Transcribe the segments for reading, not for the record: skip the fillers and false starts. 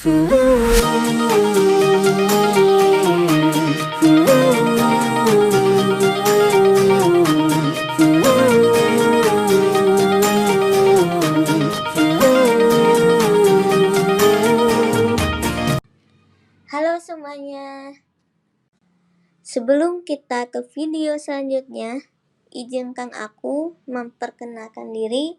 Halo semuanya. Sebelum kita ke video selanjutnya, izinkan aku memperkenalkan diri.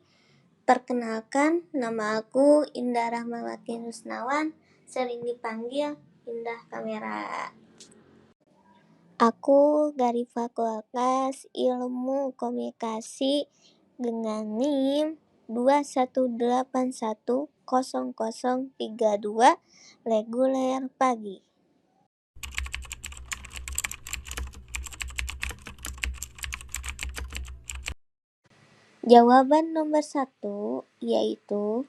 Perkenalkan, nama aku Indah Rahmawati Rusnawan, sering dipanggil Indah Kamera. Aku dari Fakultas Ilmu Komunikasi dengan NIM 218100032 reguler pagi. Jawaban nomor 1 yaitu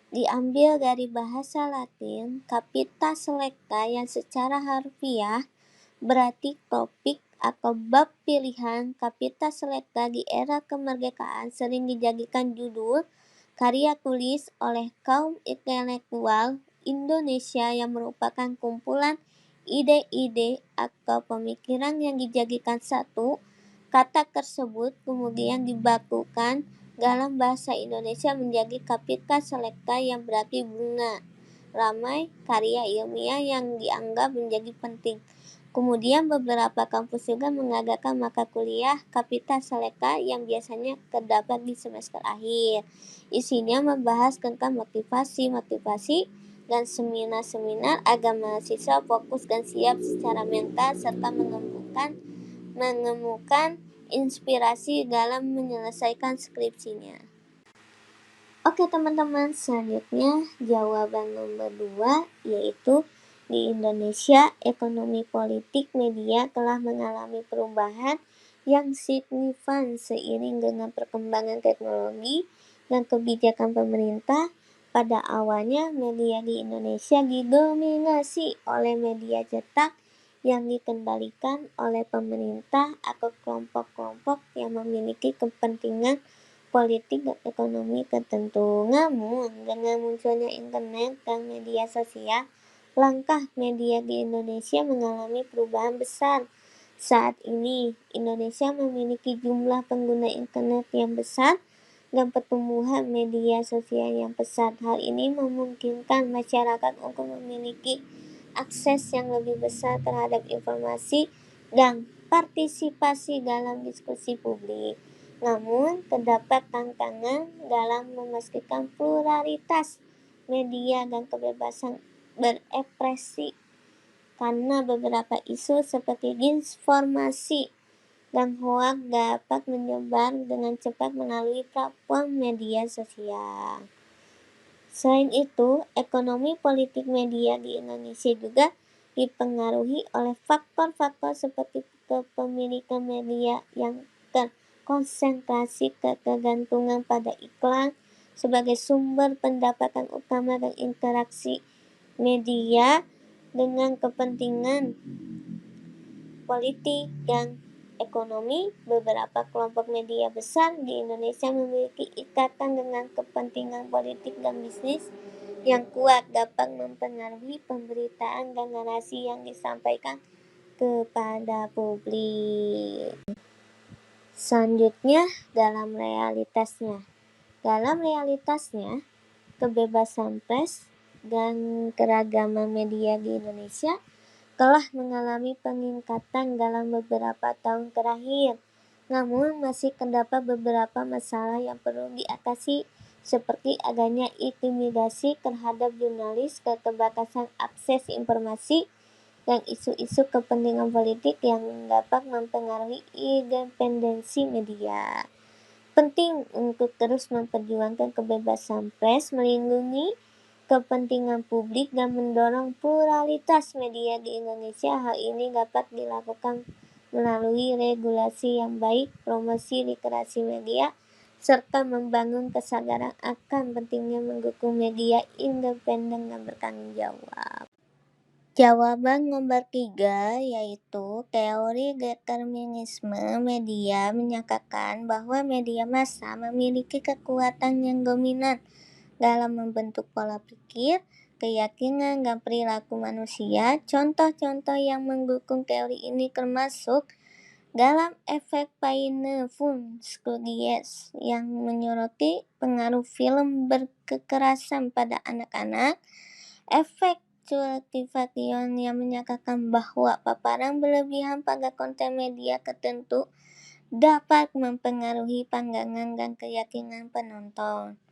diambil dari bahasa Latin capita selecta yang secara harfiah berarti topik atau bab pilihan. Capita selecta di era kemerdekaan sering dijadikan judul karya tulis oleh kaum intelektual Indonesia yang merupakan kumpulan ide-ide atau pemikiran yang dijadikan satu. Kata tersebut kemudian dibakukan dalam bahasa Indonesia menjadi capita selecta yang berarti bunga, ramai, karya ilmiah yang dianggap menjadi penting. Kemudian beberapa kampus juga mengadakan mata kuliah capita selecta yang biasanya terdapat di semester akhir. Isinya membahas tentang motivasi dan seminar-seminar agar mahasiswa fokus dan siap secara mental serta menemukan inspirasi dalam menyelesaikan skripsinya. Oke teman-teman, selanjutnya jawaban nomor 2 yaitu di Indonesia ekonomi politik media telah mengalami perubahan yang signifikan seiring dengan perkembangan teknologi dan kebijakan pemerintah. Pada awalnya media di Indonesia didominasi oleh media cetak yang dikendalikan oleh pemerintah atau kelompok-kelompok yang memiliki kepentingan politik dan ekonomi tertentu. Namun, dengan munculnya internet dan media sosial, langkah media di Indonesia mengalami perubahan besar. Saat ini, Indonesia memiliki jumlah pengguna internet yang besar dan pertumbuhan media sosial yang pesat. Hal ini memungkinkan masyarakat untuk memiliki akses yang lebih besar terhadap informasi dan partisipasi dalam diskusi publik. Namun, terdapat tantangan dalam memastikan pluralitas media dan kebebasan berekspresi karena beberapa isu seperti disinformasi dan hoaks dapat menyebar dengan cepat melalui platform media sosial. Selain itu, ekonomi politik media di Indonesia juga dipengaruhi oleh faktor-faktor seperti kepemilikan media yang terkonsentrasi ketergantungan pada iklan sebagai sumber pendapatan utama dan interaksi media dengan kepentingan politik dan ekonomi. Beberapa kelompok media besar di Indonesia memiliki ikatan dengan kepentingan politik dan bisnis yang kuat, dapat mempengaruhi pemberitaan dan narasi yang disampaikan kepada publik. Selanjutnya, dalam realitasnya, kebebasan pers dan keragaman media di Indonesia telah mengalami peningkatan dalam beberapa tahun terakhir. Namun, masih terdapat beberapa masalah yang perlu diatasi, seperti adanya intimidasi terhadap jurnalis, keterbatasan akses informasi, dan isu-isu kepentingan politik yang dapat mempengaruhi independensi media. Penting untuk terus memperjuangkan kebebasan pers, melindungi kepentingan publik dan mendorong pluralitas media di Indonesia. Hal ini dapat dilakukan melalui regulasi yang baik, promosi literasi media, serta membangun kesadaran akan pentingnya mendukung media independen dan bertanggung jawab. Jawaban nomor 3 yaitu teori determinisme media menyatakan bahwa media massa memiliki kekuatan yang dominan dalam membentuk pola pikir, keyakinan, dan perilaku manusia. Contoh-contoh yang mendukung teori ini termasuk dalam efek Paine-Fung studies yang menyoroti pengaruh film berkekerasan pada anak-anak, efek Cultivation yang menyatakan bahwa paparan berlebihan pada konten media tertentu dapat mempengaruhi pandangan dan keyakinan penonton.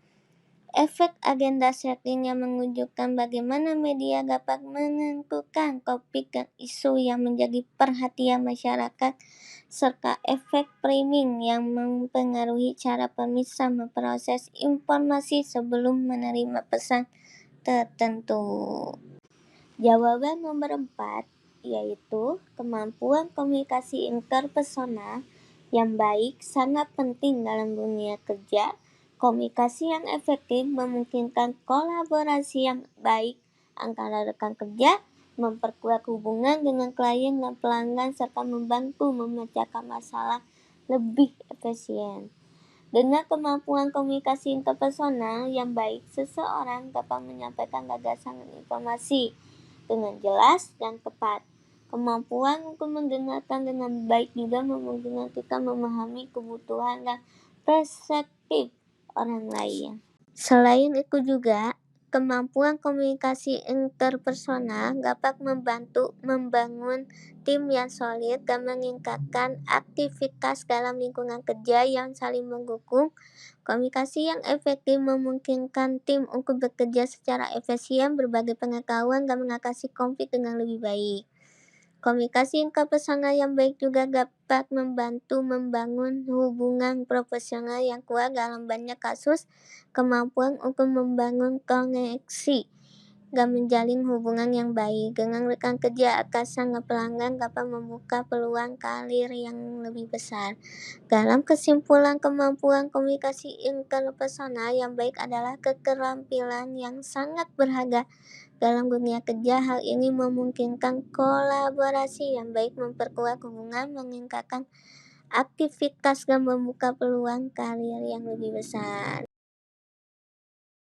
Efek agenda setting yang menunjukkan bagaimana media dapat menentukan topik dan isu yang menjadi perhatian masyarakat, serta efek framing yang mempengaruhi cara pemirsa memproses informasi sebelum menerima pesan tertentu. Jawaban nomor 4 yaitu kemampuan komunikasi interpersonal yang baik sangat penting dalam dunia kerja. Komunikasi yang efektif memungkinkan kolaborasi yang baik antara rekan kerja, memperkuat hubungan dengan klien dan pelanggan, serta membantu memecahkan masalah lebih efisien. Dengan kemampuan komunikasi interpersonal yang baik, seseorang dapat menyampaikan gagasan dan informasi dengan jelas dan tepat. Kemampuan untuk mendengarkan dengan baik juga memungkinkan kita memahami kebutuhan dan perspektif orang lain. Selain itu juga, kemampuan komunikasi interpersonal dapat membantu membangun tim yang solid dan meningkatkan aktivitas dalam lingkungan kerja yang saling mendukung. Komunikasi yang efektif memungkinkan tim untuk bekerja secara efisien, berbagi pengetahuan, dan mengatasi konflik dengan lebih baik. Komunikasi interpersonal yang baik juga dapat membantu membangun hubungan profesional yang kuat. Dalam banyak kasus, kemampuan untuk membangun koneksi dan menjalin hubungan yang baik dengan rekan kerja, atasan, dan pelanggan dapat membuka peluang karir yang lebih besar. Dalam kesimpulan, kemampuan komunikasi interpersonal yang baik adalah keterampilan yang sangat berharga dalam dunia kerja. Hal ini memungkinkan kolaborasi yang baik, memperkuat hubungan, meningkatkan aktivitas, dan membuka peluang karir yang lebih besar.